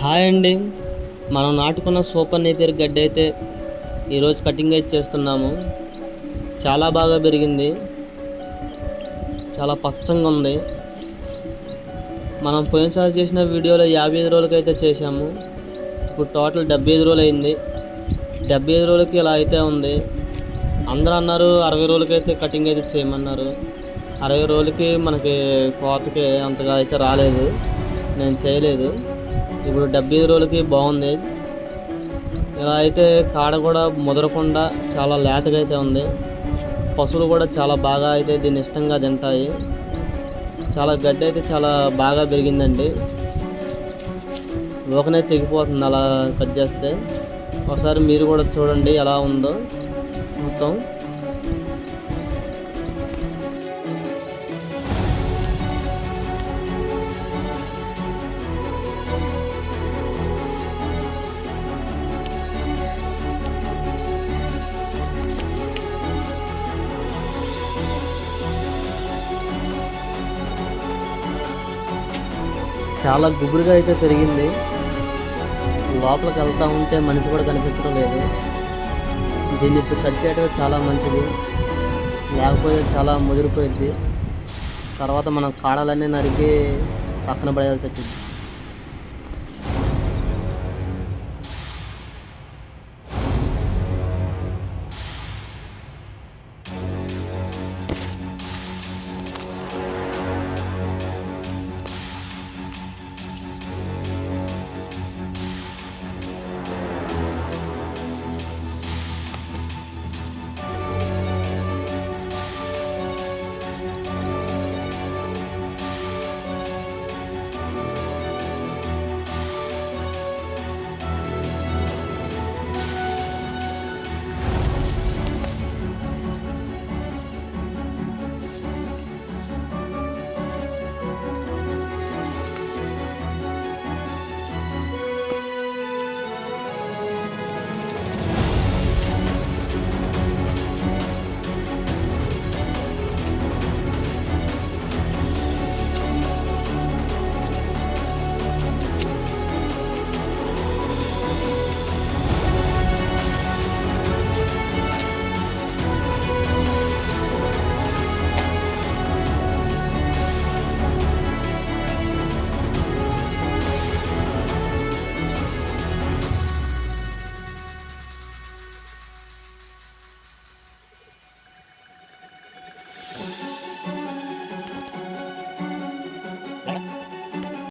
Hi అండి. మనం నాటుకున్న super Napier గడ్డి అయితే ఈరోజు కటింగ్ అయితే చేస్తున్నాము. చాలా బాగా పెరిగింది, చాలా పచ్చంగా ఉంది. మనం పోయినసారి చేసిన వీడియోలో 55 రోజులకైతే చేసాము. ఇప్పుడు టోటల్ 75 రోజులు అయింది. 75 రోజులకి ఇలా అయితే ఉంది. అందరూ అన్నారు 60 రోజులకైతే కటింగ్ అయితే చేయమన్నారు. 60 రోజులకి మనకి కోతకి అంతగా అయితే రాలేదు, నేను చేయలేదు. ఇప్పుడు 75 రోజులకి బాగుంది. ఇలా అయితే కాడ కూడా ముదరకుండా చాలా లేతగా అయితే ఉంది. పశువులు కూడా చాలా బాగా అయితే దీన్ని ఇష్టంగా తింటాయి. చాలా గడ్డి అయితే చాలా బాగా పెరిగిందండి. లోకనే తెగిపోతుంది అలా కట్ చేస్తే. ఒకసారి మీరు కూడా చూడండి ఎలా ఉందో మొత్తం. చాలా గుబురుగా అయితే పెరిగింది. లోపలికి వెళ్తూ ఉంటే మనిషి కూడా కనిపించడం లేదు. దీన్ని ఇప్పుడు కట్ చేయడం చాలా మంచిది, లేకపోతే చాలా ముదిరిపోయింది. తర్వాత మనం కాడలన్నీ నరికి పక్కన పడేయాల్సి వచ్చింది.